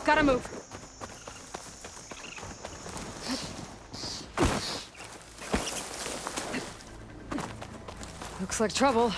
Gotta move. Looks like trouble.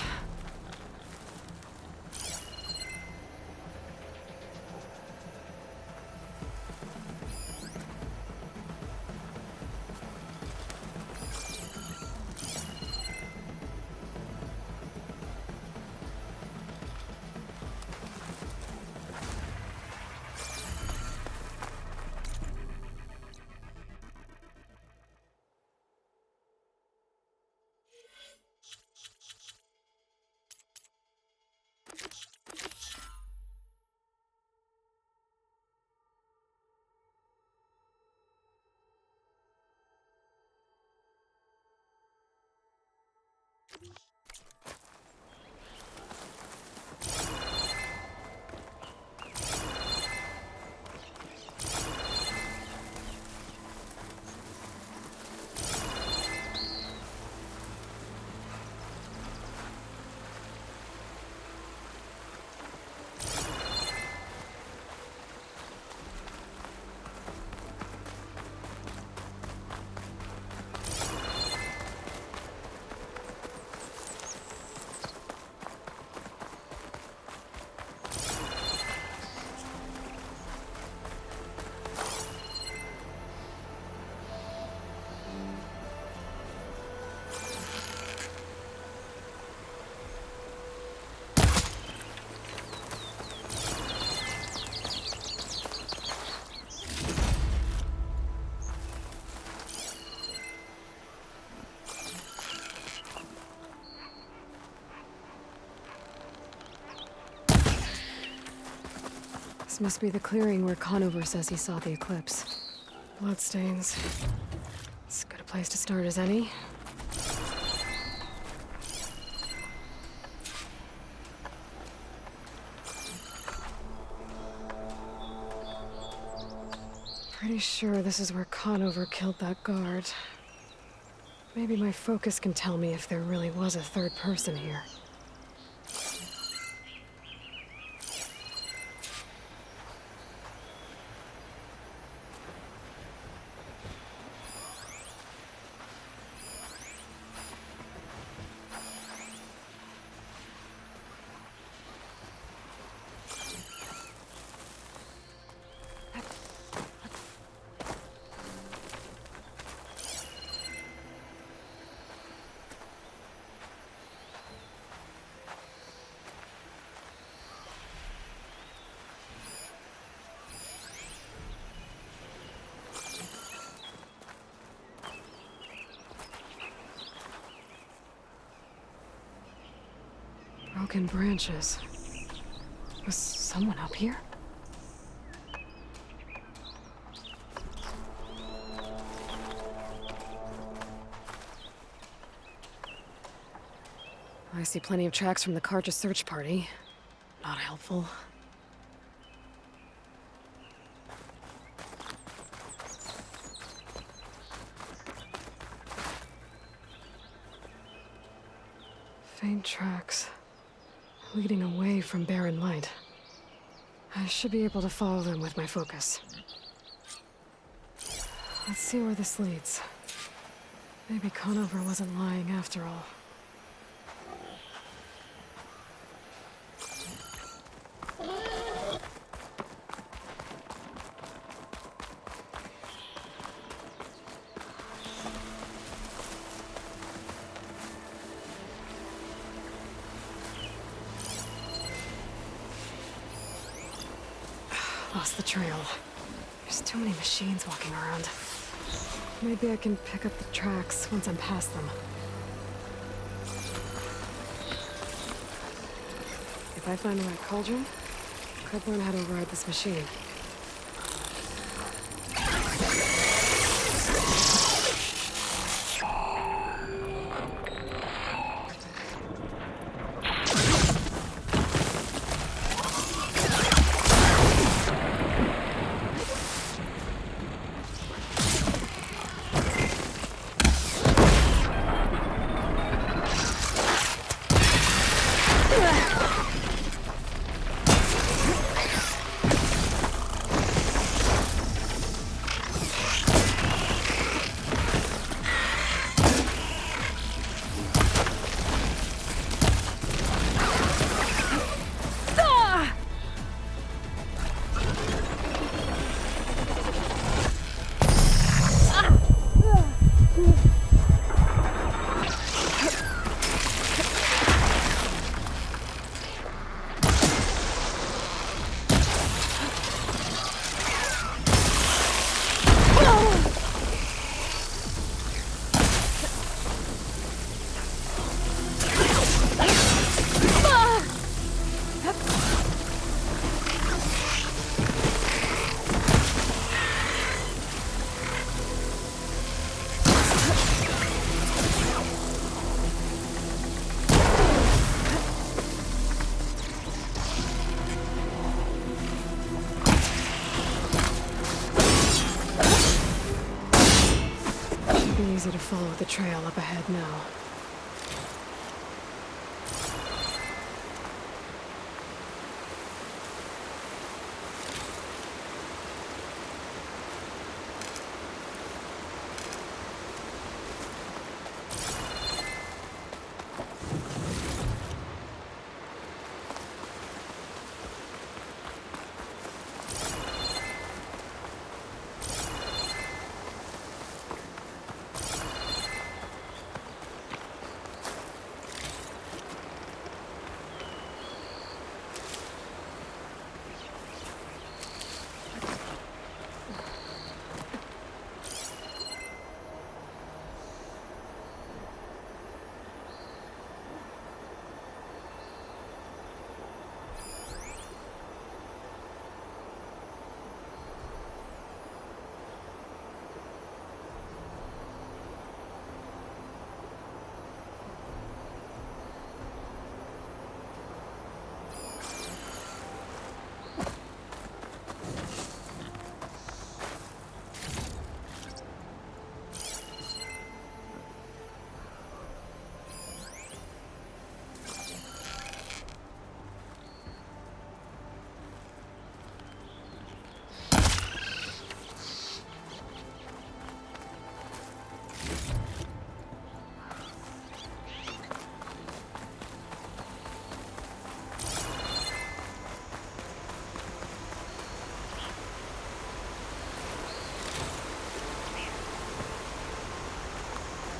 This must be the clearing where Conover says he saw the eclipse. Bloodstains. As good a place to start as any. Pretty sure this is where Conover killed that guard. Maybe my focus can tell me if there really was a third person here. Broken branches. Was someone up here? I see plenty of tracks from the Carja search party. Not helpful. Faint tracks. Leading away from barren light. I should be able to follow them with my focus. Let's see where this leads. Maybe Conover wasn't lying after all. Lost the trail. There's too many machines walking around. Maybe I can pick up the tracks once I'm past them. If I find the right cauldron, I could learn how to override this machine. follow the trail up ahead now.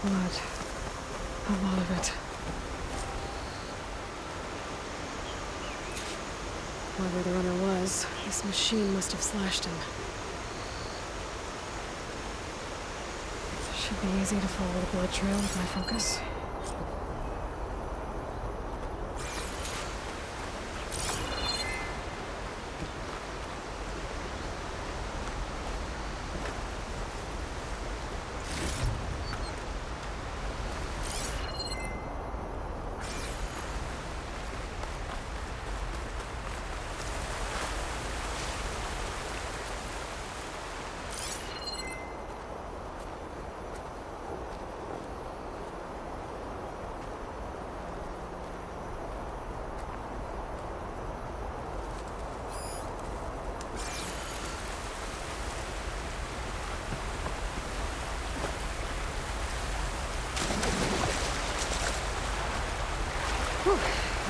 Blood. A lot of it. Whoever the runner was, this machine must have slashed him. Should be easy to follow the blood trail with my focus.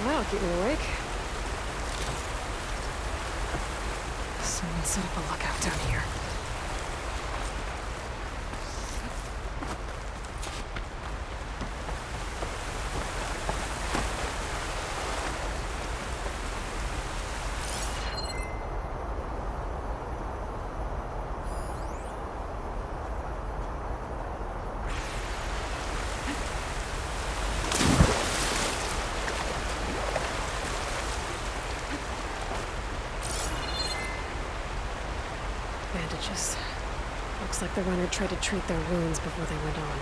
That'll keep me awake. Someone set up a lookout down here. Bandages. Looks like the runner tried to treat their wounds before they went on.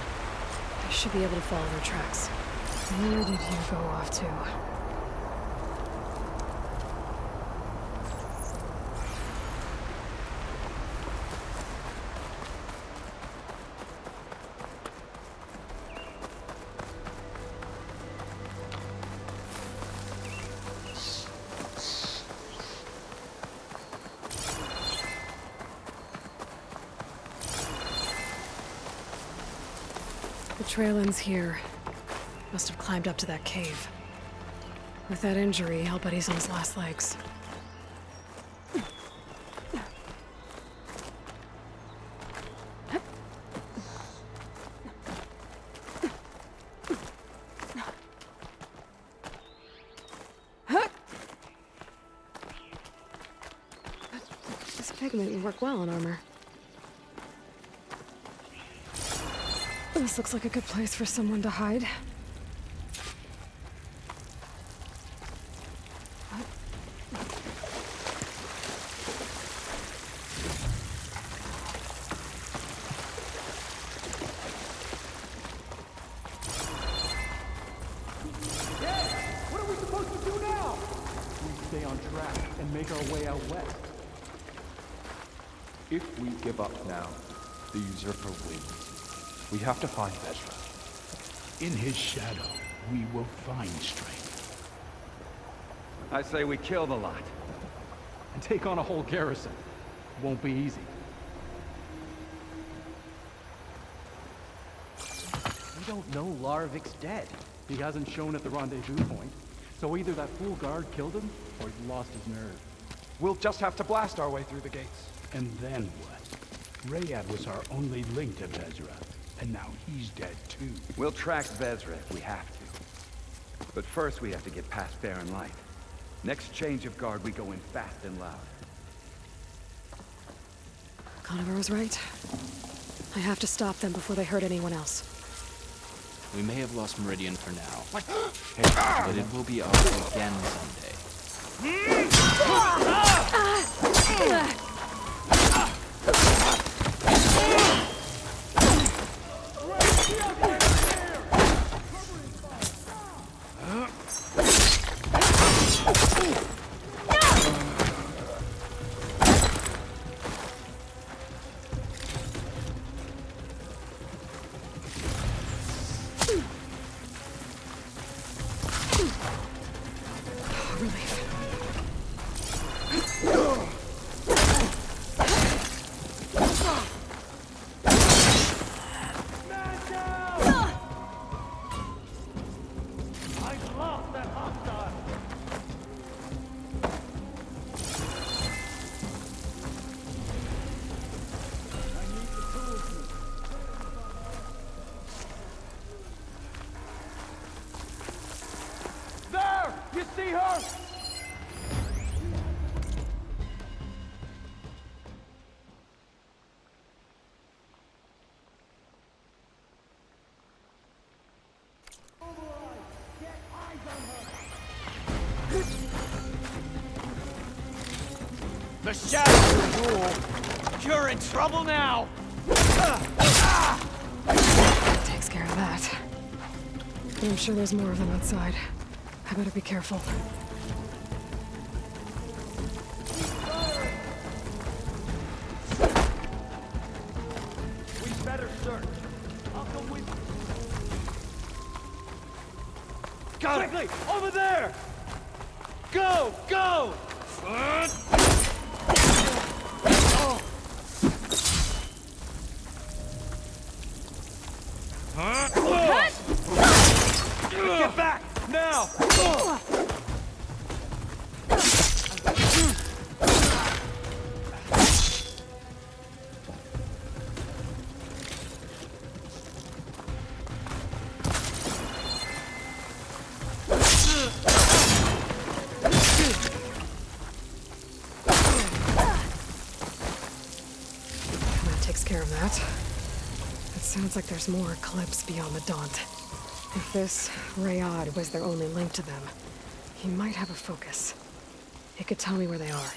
I should be able to follow their tracks. Where did you go off to? The trail ends here. Must have climbed up to that cave. With that injury, I'll bet he's on his last legs. This pigment would work well on armor. This looks like a good place for someone to hide. What are we supposed to do now? We stay on track and make our way out west. If we give up now, the usurper wins. We have to find Vezra. In his shadow, we will find strength. I say we kill the lot. And take on a whole garrison. Won't be easy. We don't know Larvik's dead. He hasn't shown at the rendezvous point. So either that fool guard killed him, or he lost his nerve. We'll just have to blast our way through the gates. And then what? Rayad was our only link to Vezra, and now he's dead too. We'll track Vezra if we have to. But first we have to get past Barren Light. Next change of guard, we go in fast and loud. Conover was right. I have to stop them before they hurt anyone else. We may have lost Meridian for now, but it will be ours again someday. There! You see her? The shadow rule. You're in trouble now. Takes care of that. But I'm sure there's more of them outside. I better be careful. We better search. I'll go with you. Got it. Quickly! Over there! Go! Go! Get back! Now! That takes care of that. It sounds like there's more Eclipse beyond the Daunt. If this Rayad was their only link to them, he might have a focus. It could tell me where they are.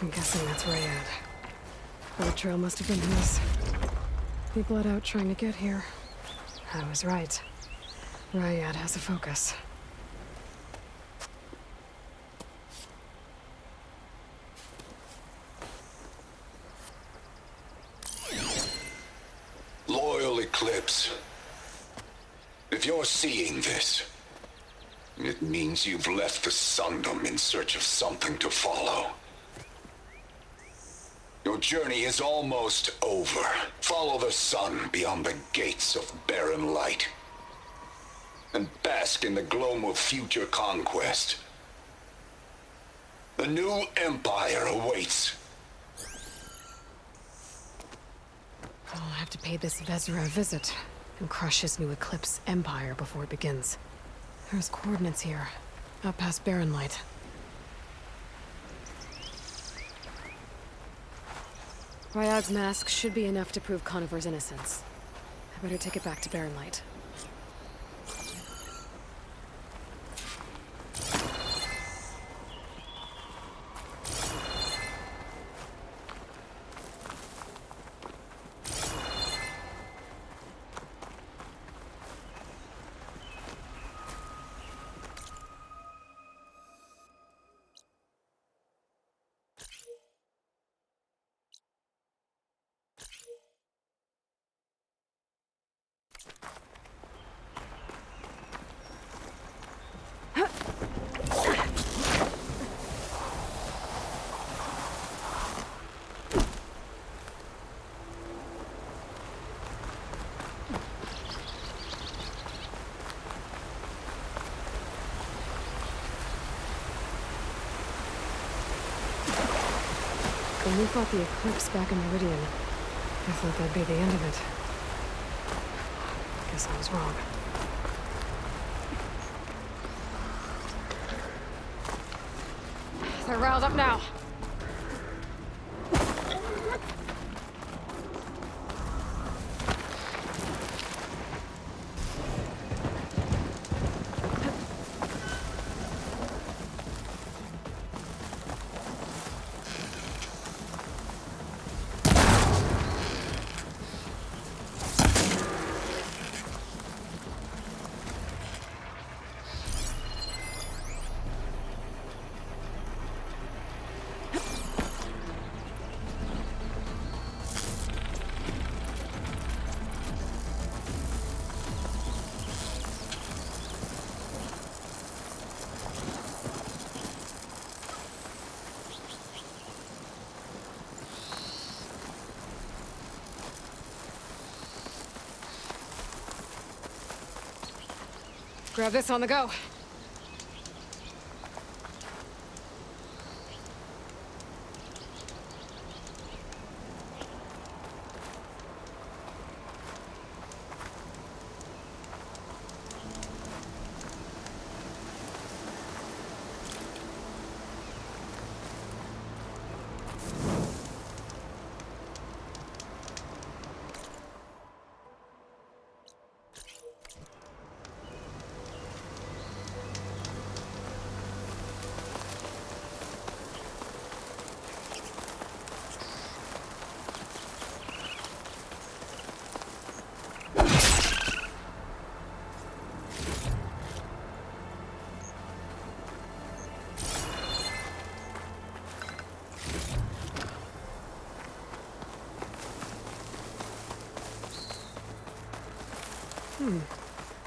I'm guessing that's Rayad. Bullet trail must have been his. He bled out trying to get here. I was right. Rayad has a focus. Loyal Eclipse. If you're seeing this, it means you've left the Sundom in search of something to follow. Your journey is almost over. Follow the sun beyond the gates of barren light, and bask in the gloam of future conquest. The new empire awaits. I'll have to pay this Vezra a visit and crush his new Eclipse empire before it begins. There's coordinates here, out past Barren Light. Ryad's mask should be enough to prove Conover's innocence. I better take it back to Barren Light. When we fought the Eclipse back in Meridian, I thought that'd be the end of it. Guess I was wrong. They're riled up now. Grab this on the go.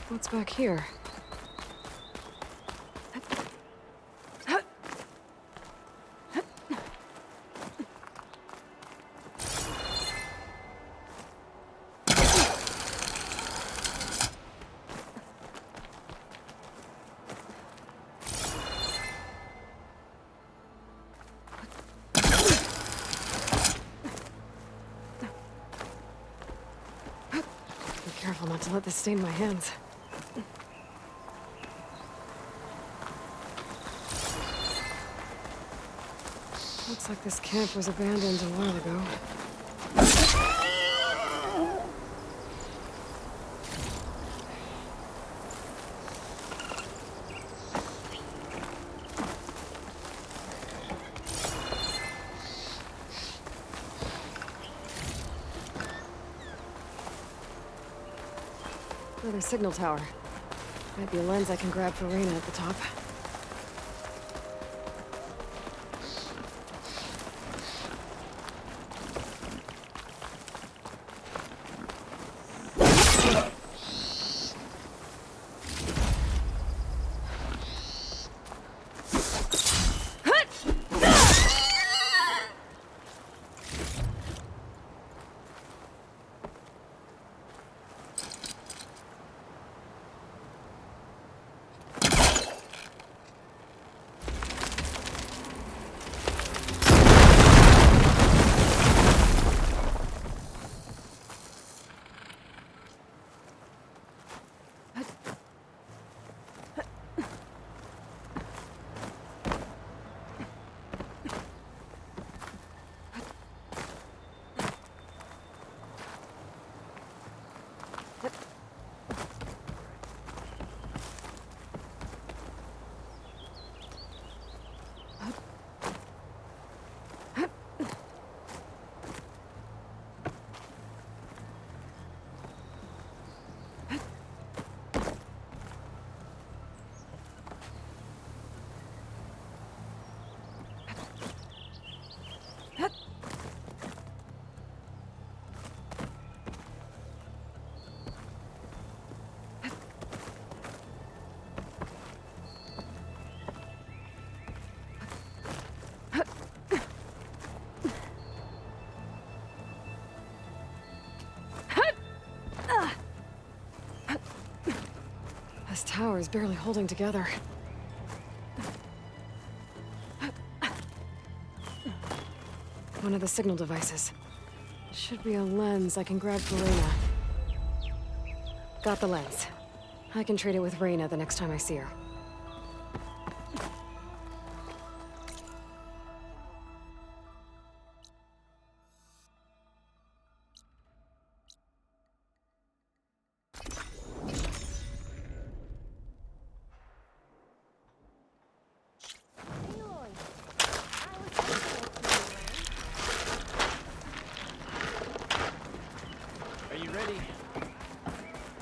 What's back here? Be careful not to let this stain my hands. Looks like this camp was abandoned a while ago. Another signal tower. Might be a lens I can grab for Reyna at the top. This tower is barely holding together. One of the signal devices. Should be a lens I can grab for Reyna. Got the lens. I can trade it with Reyna the next time I see her.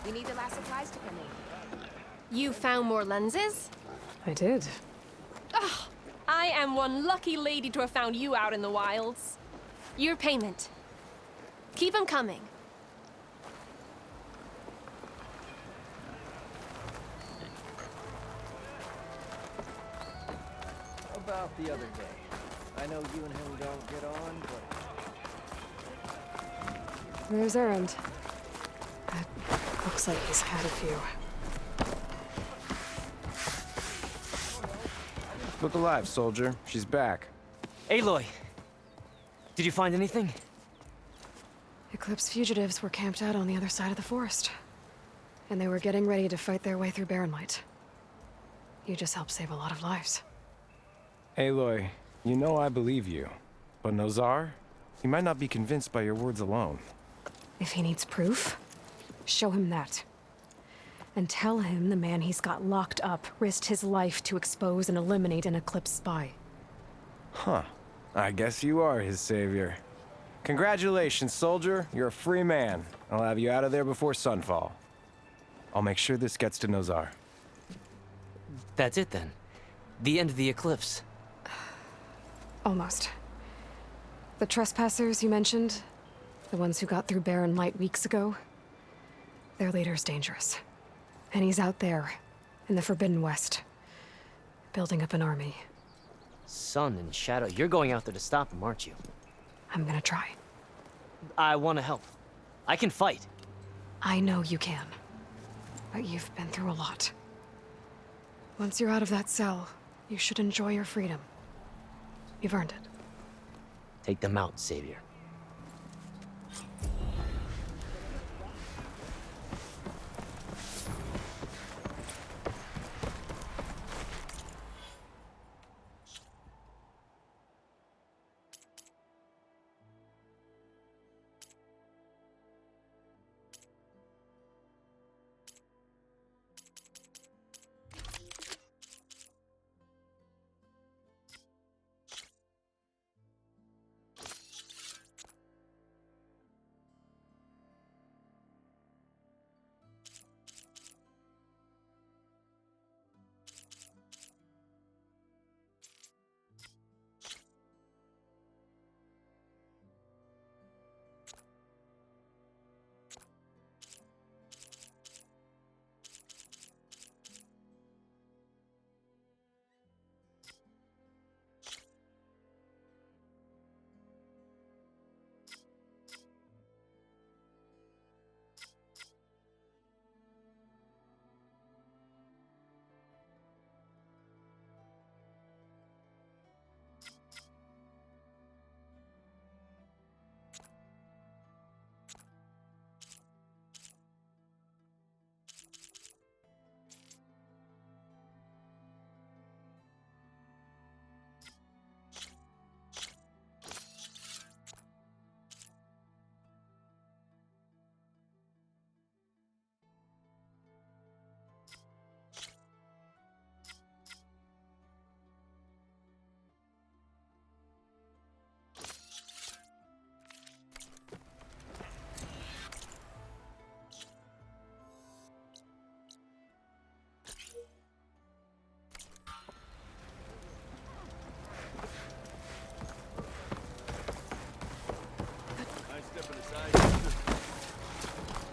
We need the last supplies to come in. You found more lenses? I did. Oh, I am one lucky lady to have found you out in the wilds. Your payment. Keep them coming. About the other day. I know you and him don't get on, but... There's Erend. It looks like he's had a few. Look alive, soldier. She's back. Aloy! Did you find anything? Eclipse fugitives were camped out on the other side of the forest. And they were getting ready to fight their way through Barren Light. You just helped save a lot of lives. Aloy, you know I believe you. But Nozar? He might not be convinced by your words alone. If he needs proof, show him that. And tell him the man he's got locked up risked his life to expose and eliminate an Eclipse spy. Huh. I guess you are his savior. Congratulations, soldier. You're a free man. I'll have you out of there before sunfall. I'll make sure this gets to Nozar. That's it then. The end of the Eclipse. Almost. The trespassers you mentioned, the ones who got through Barren Light weeks ago, their leader's dangerous. And he's out there, in the Forbidden West, building up an army. Sun and Shadow, you're going out there to stop him, aren't you? I'm gonna try. I want to help. I can fight. I know you can. But you've been through a lot. Once you're out of that cell, you should enjoy your freedom. You've earned it. Take them out, Savior.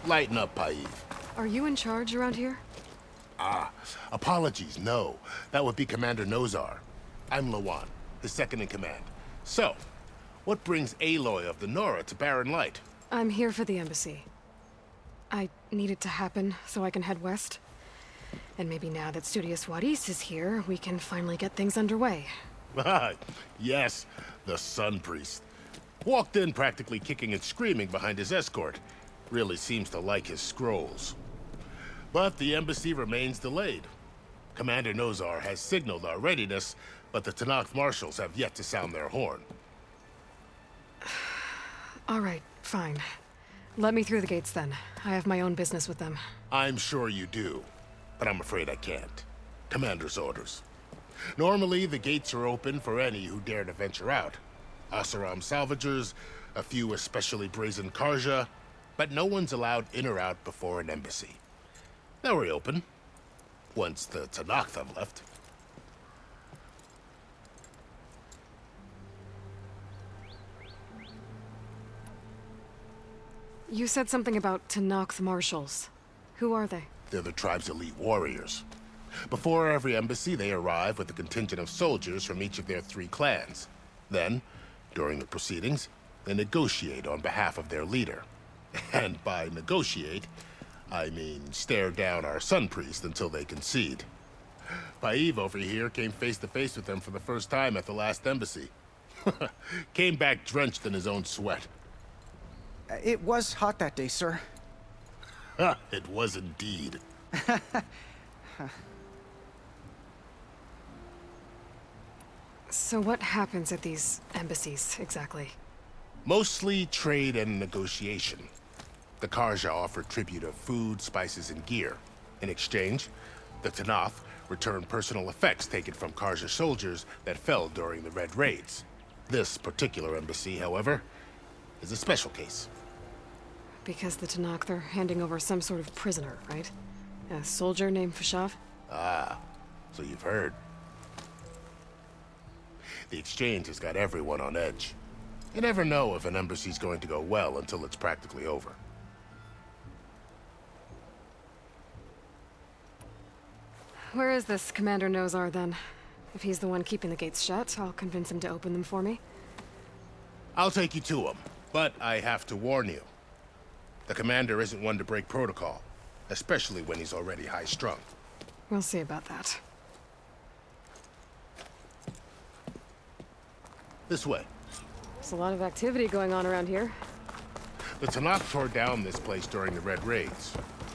Lighten up, Paiv. Are you in charge around here? Ah, apologies, no. That would be Commander Nozar. I'm Lawan, his second in command. So, what brings Aloy of the Nora to Barren Light? I'm here for the embassy. I need it to happen so I can head west. And maybe now that Studious Wadis is here, we can finally get things underway. Yes, the Sun Priest. Walked in practically kicking and screaming behind his escort. Really seems to like his scrolls. But the embassy remains delayed. Commander Nozar has signaled our readiness, but the Tenakth marshals have yet to sound their horn. All right, fine. Let me through the gates then. I have my own business with them. I'm sure you do, but I'm afraid I can't. Commander's orders. Normally, the gates are open for any who dare to venture out. Oseram salvagers, a few especially brazen Karja, but no one's allowed in or out before an embassy. They'll reopen, once the Tenakth have left. You said something about Tenakth marshals. Who are they? They're the tribe's elite warriors. Before every embassy, they arrive with a contingent of soldiers from each of their 3 clans. Then, during the proceedings, they negotiate on behalf of their leader. And by negotiate, I mean stare down our Sun Priest until they concede. Paiv over here came face to face with them for the first time at the last embassy. Came back drenched in his own sweat. It was hot that day, sir. It was indeed. So what happens at these embassies, exactly? Mostly trade and negotiation. The Karja offer tribute of food, spices, and gear. In exchange, the Tenakth return personal effects taken from Karja soldiers that fell during the Red Raids. This particular embassy, however, is a special case. Because the Tenakth are handing over some sort of prisoner, right? A soldier named Fashav? Ah, so you've heard. The exchange has got everyone on edge. You never know if an embassy's going to go well until it's practically over. Where is this Commander Nozar, then? If he's the one keeping the gates shut, I'll convince him to open them for me. I'll take you to him, but I have to warn you. The commander isn't one to break protocol, especially when he's already high-strung. We'll see about that. This way. There's a lot of activity going on around here. The Tenakth tore down this place during the Red Raids.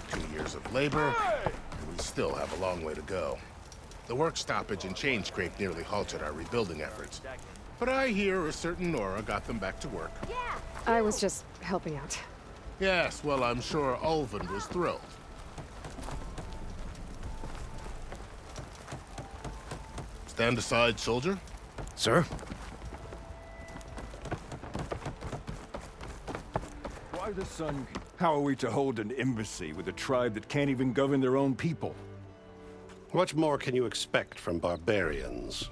2 years of labor, and we still have a long way to go. The work stoppage and chain scrape nearly halted our rebuilding efforts. But I hear a certain Nora got them back to work. I was just helping out. Yes, well, I'm sure Ulvund was thrilled. Stand aside, soldier. Sir? Why the Sun? How are we to hold an embassy with a tribe that can't even govern their own people? What more can you expect from barbarians?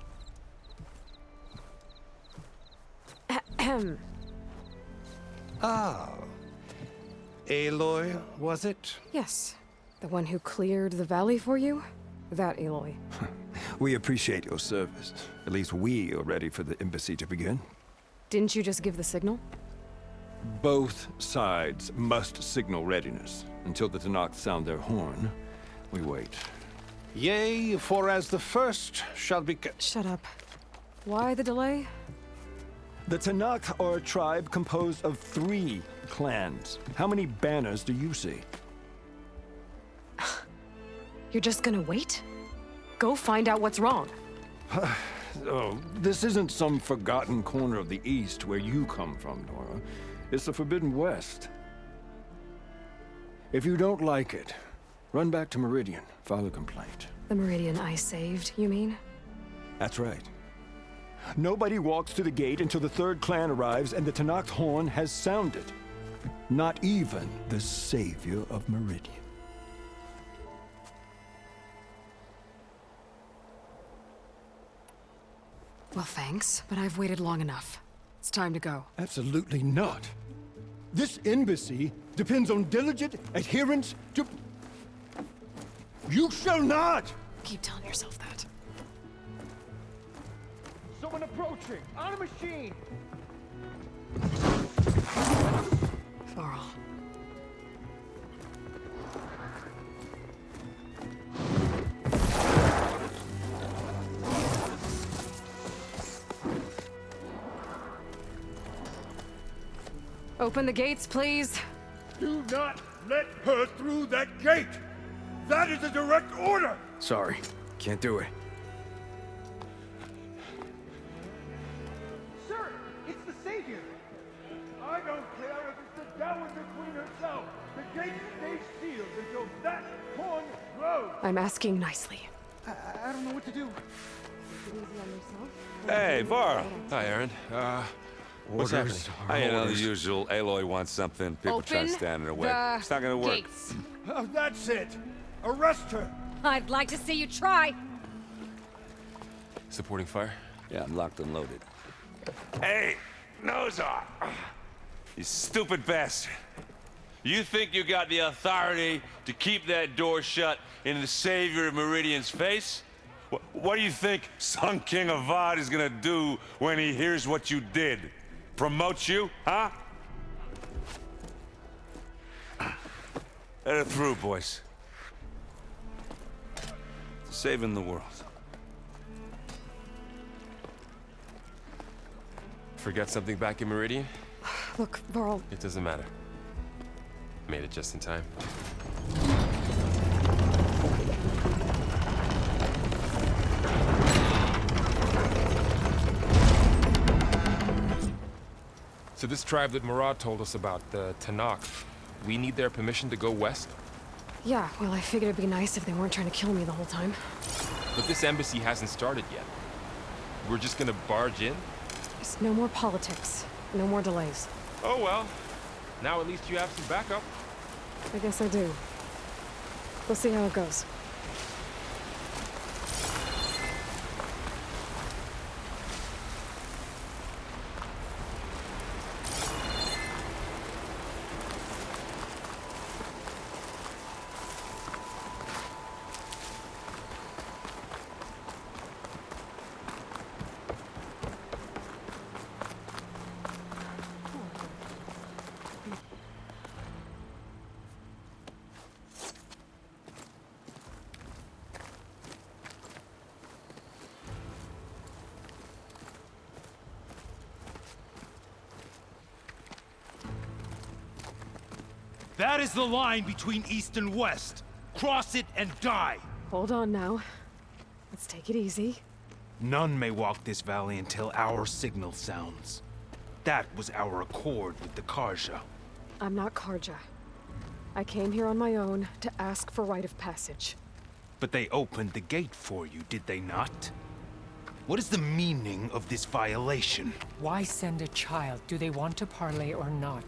Ahem. Ah. Aloy, was it? Yes. The one who cleared the valley for you? That Aloy. We appreciate your service. At least we are ready for the embassy to begin. Didn't you just give the signal? Both sides must signal readiness. Until the Tenakth sound their horn, we wait. Yea, for as the first shall be... Shut up. Why the delay? The Tenakth are a tribe composed of 3 clans. How many banners do you see? You're just gonna wait? Go find out what's wrong. Oh, this isn't some forgotten corner of the East where you come from, Nora. It's the Forbidden West. If you don't like it, run back to Meridian, file a complaint. The Meridian I saved, you mean? That's right. Nobody walks to the gate until the 3rd clan arrives and the Tenakth horn has sounded. Not even the savior of Meridian. Well, thanks, but I've waited long enough. It's time to go. Absolutely not. This embassy depends on diligent adherence to... You shall not! Keep telling yourself that. Someone approaching! On a machine! Varl. Open the gates, please. Do not let her through that gate! That is a direct order! Sorry, can't do it. Sir, it's the Savior! I don't care if it's the Dowager Queen herself! The gate stays sealed until that horn blows! I'm asking nicely. I don't know what to do. Hey, Varl. Hi, Aaron. What's happening? I know the usual. Aloy wants something. People try to Open stand in her way. the It's not gonna work. gates. Oh, that's it! Arrest her! I'd like to see you try. Supporting fire? Yeah, I'm locked and loaded. Hey, Nozar! You stupid bastard. You think you got the authority to keep that door shut in the Savior of Meridian's face? What do you think Sun King Avad is gonna do when he hears what you did? Promote you, huh? Let her through, boys. Saving the world. Forget something back in Meridian? Look, Varl. It doesn't matter. Made it just in time. So this tribe that Murad told us about, the Tanakh, we need their permission to go west? Yeah, well, I figured it'd be nice if they weren't trying to kill me the whole time. But this embassy hasn't started yet. We're just gonna barge in? Just no more politics. No more delays. Oh well. Now at least you have some backup. I guess I do. We'll see how it goes. That is the line between East and West. Cross it and die. Hold on now. Let's take it easy. None may walk this valley until our signal sounds. That was our accord with the Karja. I'm not Karja. I came here on my own to ask for rite of passage. But they opened the gate for you, did they not? What is the meaning of this violation? Why send a child? Do they want to parley or not?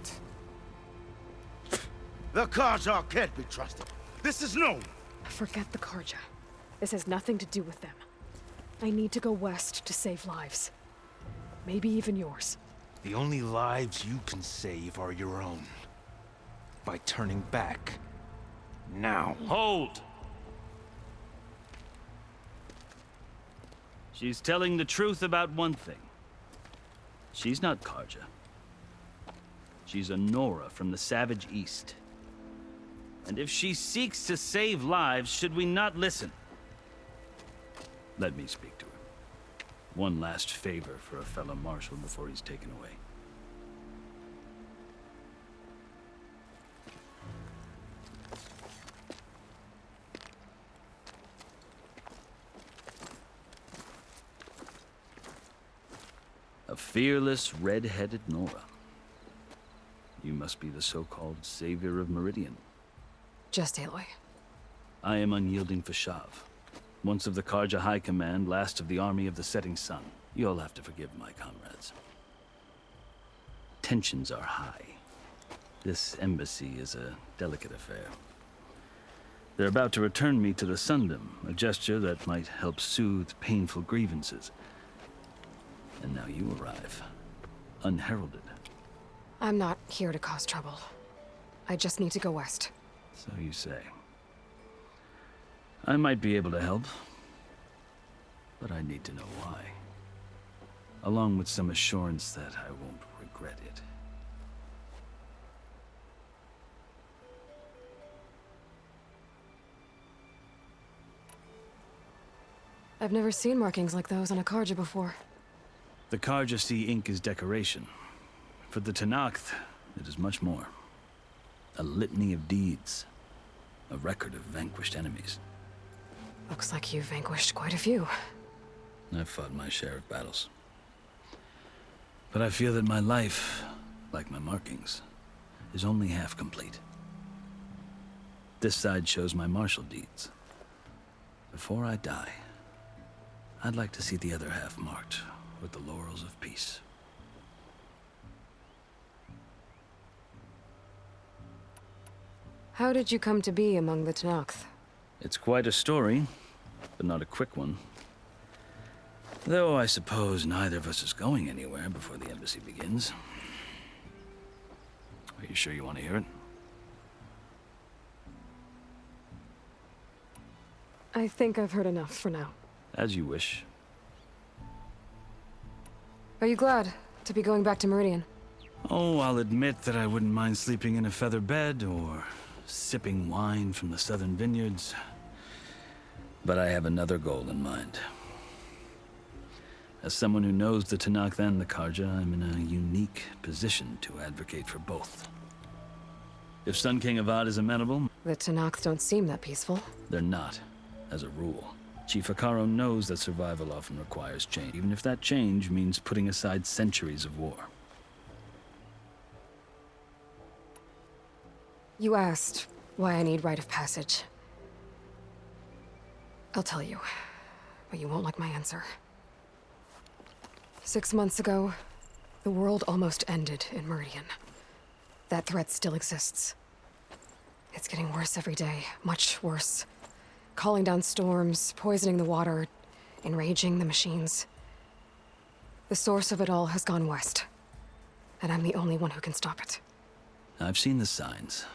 The Karja can't be trusted. This is known. Forget the Karja. This has nothing to do with them. I need to go west to save lives. Maybe even yours. The only lives you can save are your own. By turning back. Now. Hold! She's telling the truth about one thing. She's not Karja. She's a Nora from the Savage East. And if she seeks to save lives, should we not listen? Let me speak to her. One last favor for a fellow marshal before he's taken away. A fearless, red-headed Nora. You must be the so-called savior of Meridian. Just Aloy. I am unyielding Fashav. Once of the Karja High Command, last of the army of the setting sun. You'll have to forgive my comrades. Tensions are high. This embassy is a delicate affair. They're about to return me to the Sundom, a gesture that might help soothe painful grievances. And now you arrive, unheralded. I'm not here to cause trouble. I just need to go west. So you say. I might be able to help, but I need to know why. Along with some assurance that I won't regret it. I've never seen markings like those on a Carja before. The Carja see ink as decoration. For the Tenakth, it is much more. A litany of deeds. A record of vanquished enemies. Looks like you've vanquished quite a few. I've fought my share of battles. But I feel that my life, like my markings, is only half complete. This side shows my martial deeds. Before I die, I'd like to see the other half marked with the laurels of peace. How did you come to be among the Tenakth? It's quite a story, but not a quick one. Though I suppose neither of us is going anywhere before the embassy begins. Are you sure you want to hear it? I think I've heard enough for now. As you wish. Are you glad to be going back to Meridian? Oh, I'll admit that I wouldn't mind sleeping in a feather bed or sipping wine from the southern vineyards. But I have another goal in mind. As someone who knows the Tenakth and the Carja, I'm in a unique position to advocate for both. If Sun King Avad is amenable... The Tenakth don't seem that peaceful. They're not, as a rule. Chief Hekarro knows that survival often requires change, even if that change means putting aside centuries of war. You asked why I need rite of passage. I'll tell you, but you won't like my answer. 6 months ago, the world almost ended in Meridian. That threat still exists. It's getting worse every day, much worse. Calling down storms, poisoning the water, enraging the machines. The source of it all has gone west, and I'm the only one who can stop it. I've seen the signs.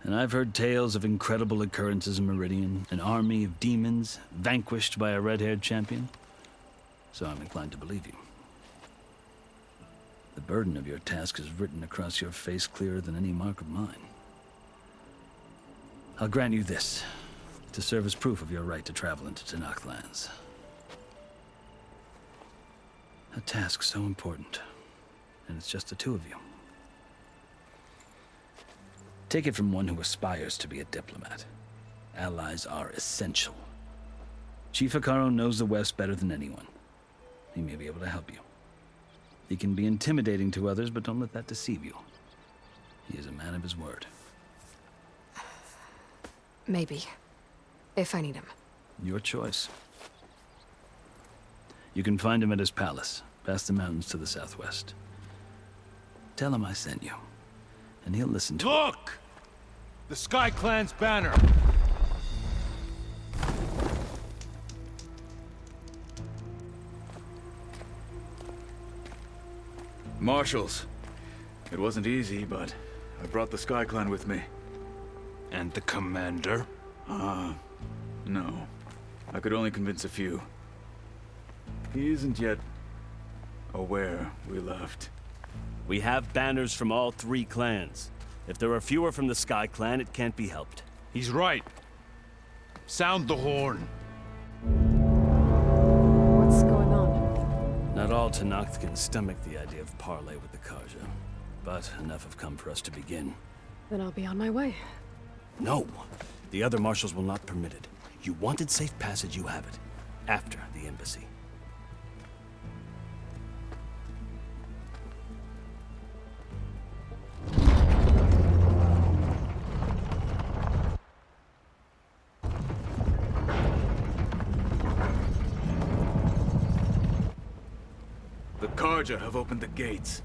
And I've heard tales of incredible occurrences in Meridian, an army of demons vanquished by a red-haired champion. So I'm inclined to believe you. The burden of your task is written across your face clearer than any mark of mine. I'll grant you this, to serve as proof of your right to travel into Tenakth lands. A task so important, and it's just the two of you. Take it from one who aspires to be a diplomat. Allies are essential. Chief Hekarro knows the West better than anyone. He may be able to help you. He can be intimidating to others, but don't let that deceive you. He is a man of his word. Maybe. If I need him. Your choice. You can find him at his palace, past the mountains to the southwest. Tell him I sent you, and he'll listen to Look! The Sky Clan's banner! Marshals. It wasn't easy, but I brought the Sky Clan with me. And the commander? No. I could only convince a few. He isn't yet aware we left. We have banners from all 3 clans. If there are fewer from the Sky Clan, it can't be helped. He's right. Sound the horn. What's going on? Not all Tenakth can stomach the idea of parley with the Carja, but enough have come for us to begin. Then I'll be on my way. No! The other marshals will not permit it. You wanted safe passage, you have it. After the embassy. The Carja have opened the gates.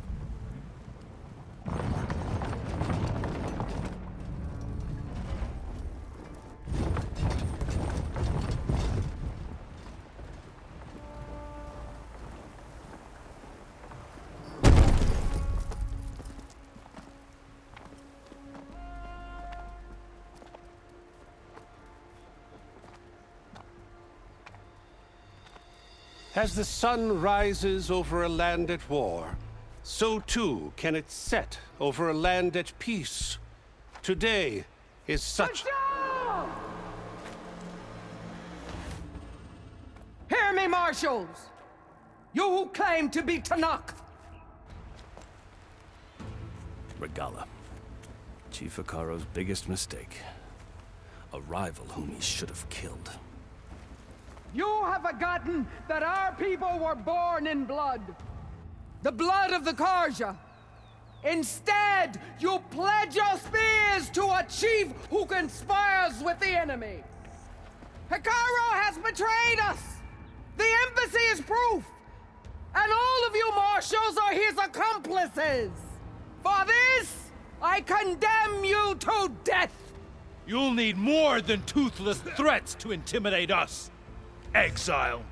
As the sun rises over a land at war, so too can it set over a land at peace. Today is such... Hear me, marshals! You who claim to be Tenakth! Regalla. Chief Hekarro's biggest mistake. A rival whom he should have killed. You have forgotten that our people were born in blood. The blood of the Carja. Instead, you pledge your spears to a chief who conspires with the enemy. Hekarro has betrayed us! The embassy is proof! And all of you marshals are his accomplices! For this, I condemn you to death! You'll need more than toothless threats to intimidate us. Exile.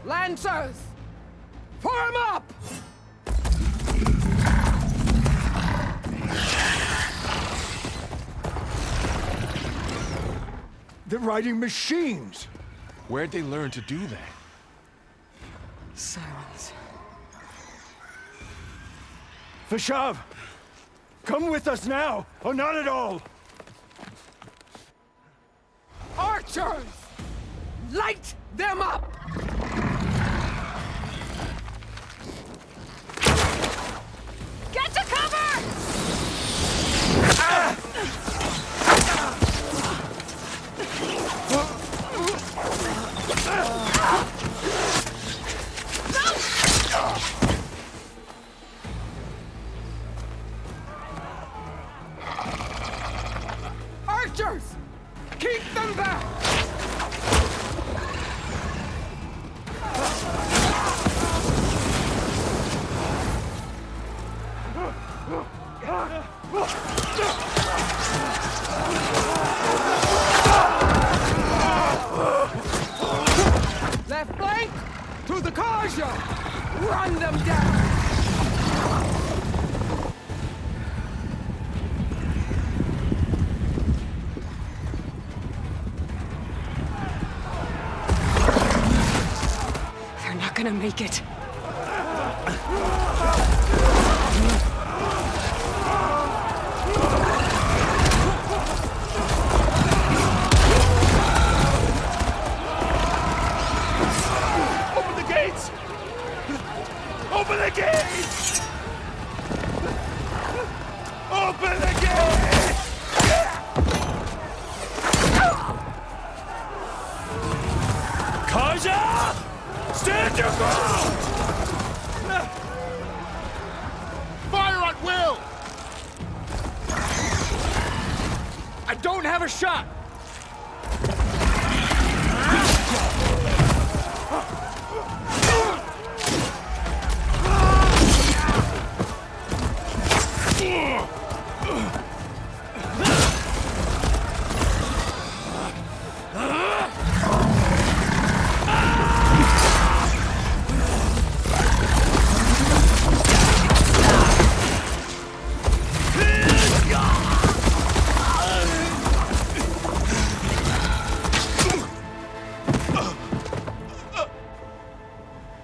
Lancers! Form up! They're riding machines! Where'd they learn to do that? Silence. Vashav! Come with us now, or not at all! Archers! Light them up! Get to cover! Archers! Keep them back! Left flank! To the Carja! Run them down! They're not gonna make it. Open the gates! Open the gates! Open the gates! Carja! Stand your ground! Fire at will! I don't have a shot!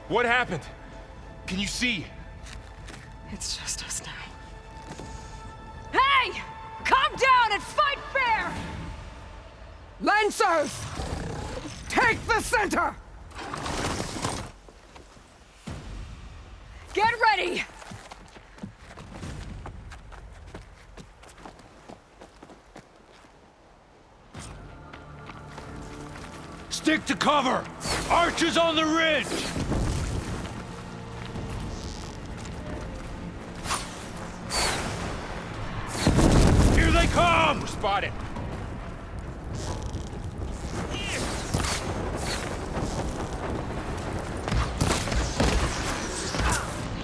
What happened? Can you see? It's just us now. Hey! Come down and fight fair! Lancers! Take the center! Get ready! Stick to cover! Archers on the ridge! Here they come! We're spotted.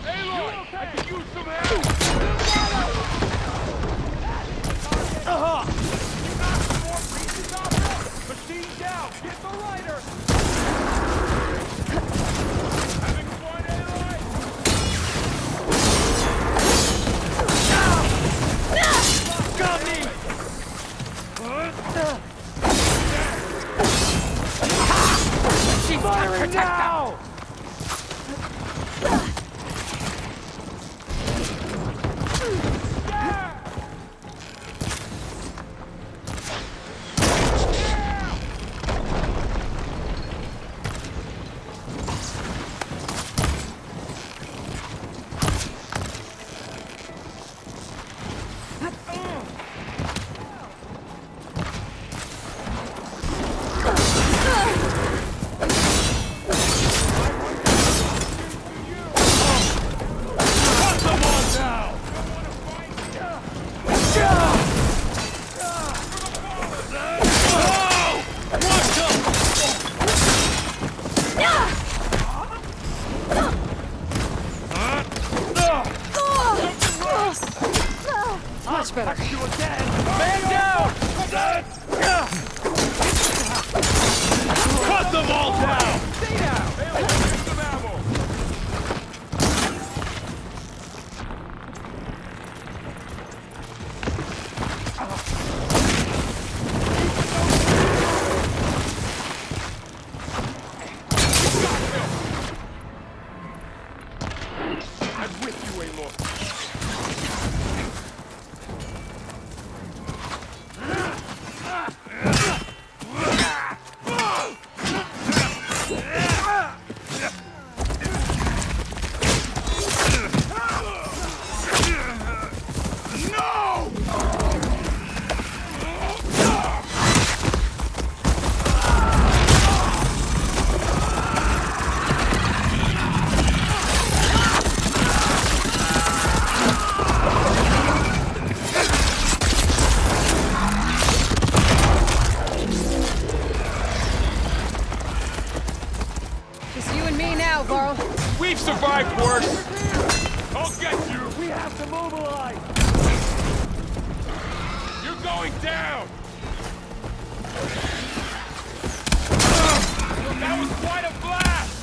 Aloy, I could use some help! Machine down! Get the rider! Much better. Man down! Cut them all down! Stay down! Here's some ammo! I'm with you, Aloy. Just you and me now, Varl. We've survived worse! I'll get you! We have to mobilize! You're going down! That was quite a blast!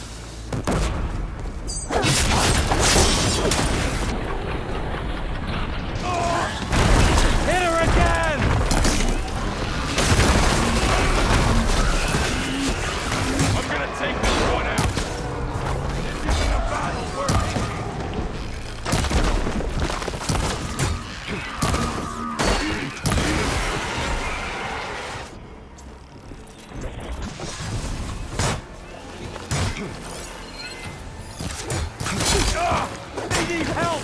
Hit her again! I'm gonna take this one out! This isn't a battle worth they need help!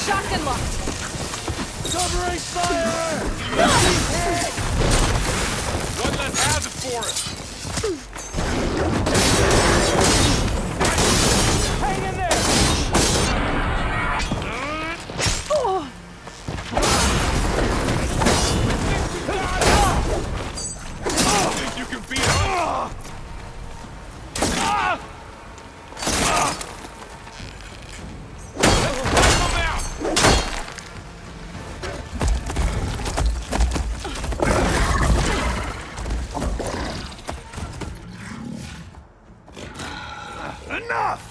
Shotgun locked. Covering fire! One less hazard for us! Hang in there! Think you can beat us? Enough!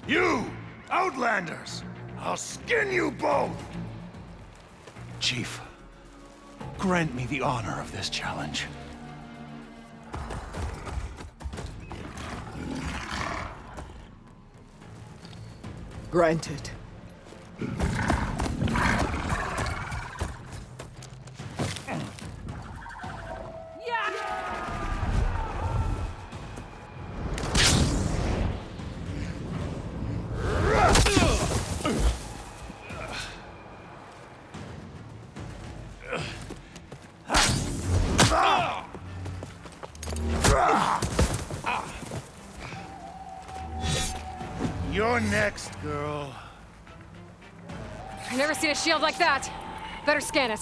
You, Outlanders! I'll skin you both! Chief, grant me the honor of this challenge. Granted. You're next, girl. I've never seen a shield like that. Better scan it.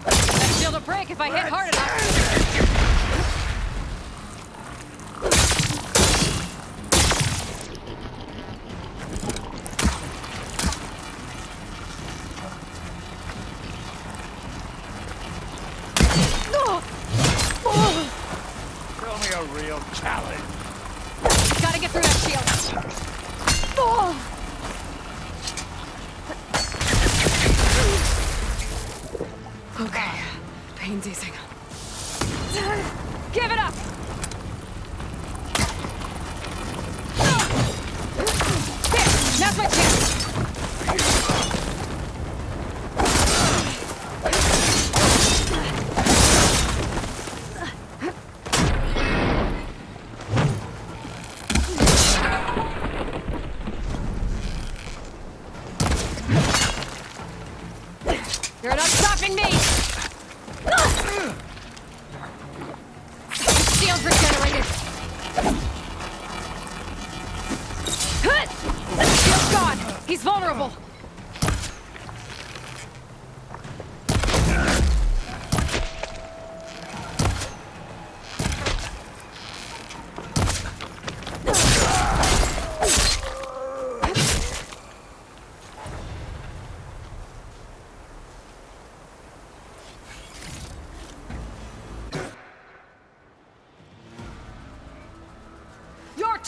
That shield will break if I hit hard enough. Tell me a real challenge. Gotta get through that shield. Okay, pain's easing. Give it up! Here, now's my chance.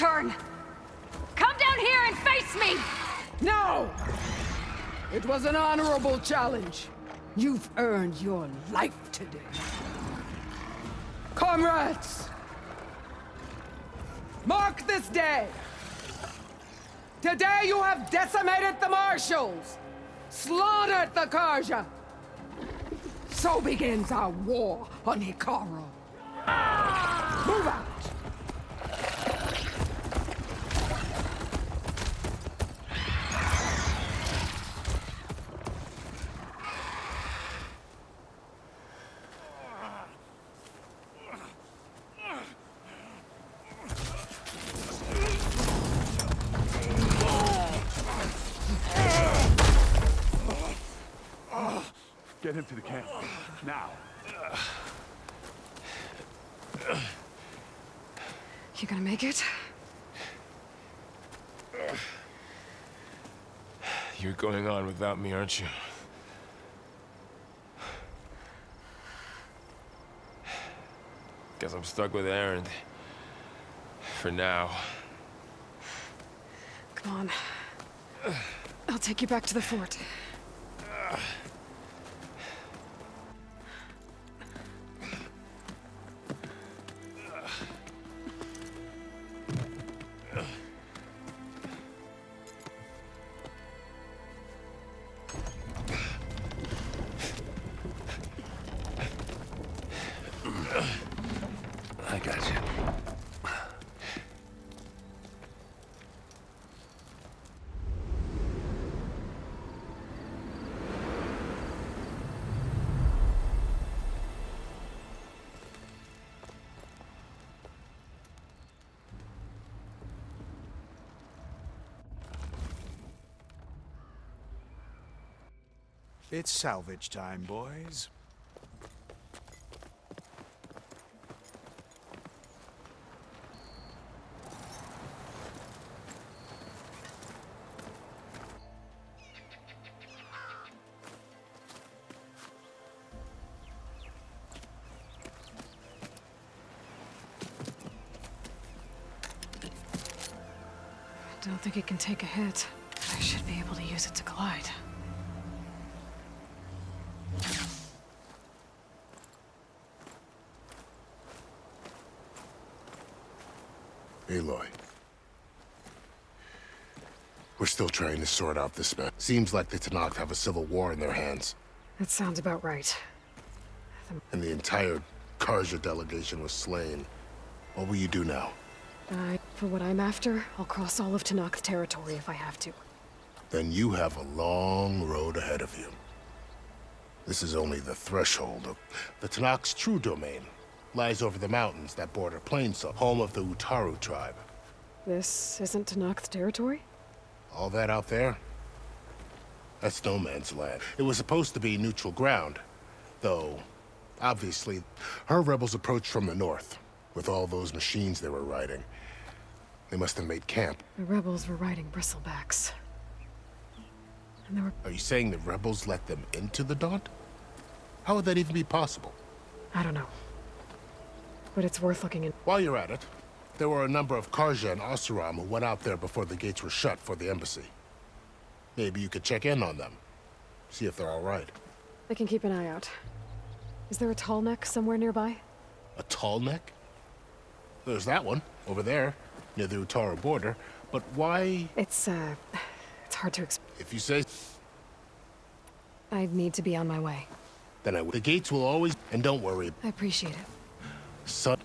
turn! Come down here and face me! No! It was an honorable challenge. You've earned your life today. Comrades! Mark this day! Today you have decimated the Marshals! Slaughtered the Karja! So begins our war on Hikaru. Move out! Get him to the camp. Now. You gonna make it? You're going on without me, aren't you? Guess I'm stuck with Erend. For now. Come on. I'll take you back to the fort. I got you. It's salvage time, boys. I don't think it can take a hit. I should be able to use it to glide. Aloy. We're still trying to sort out this mess. Seems like the Tenakth have a civil war in their hands. That sounds about right. And the entire Karja delegation was slain. What will you do now? For what I'm after, I'll cross all of Tenakth territory if I have to. Then you have a long road ahead of you. This is only the threshold of the Tenakth's true domain. Lies over the mountains that border Plainsong, home of the Utaru tribe. This isn't Tenakth territory? All that out there? That's no man's land. It was supposed to be neutral ground, though, obviously, her rebels approached from the north, with all those machines they were riding. They must have made camp. The rebels were riding bristlebacks. And there were... Are you saying the rebels let them into the Daunt? How would that even be possible? I don't know. But it's worth looking in. While you're at it, there were a number of Karja and Oseram who went out there before the gates were shut for the embassy. Maybe you could check in on them. See if they're all right. I can keep an eye out. Is there a tall neck somewhere nearby? A tall neck? There's that one, over there, near the Utaru border. But why... It's hard to explain. If you say... I need to be on my way. Then the gates will always... And don't worry. I appreciate it. Son...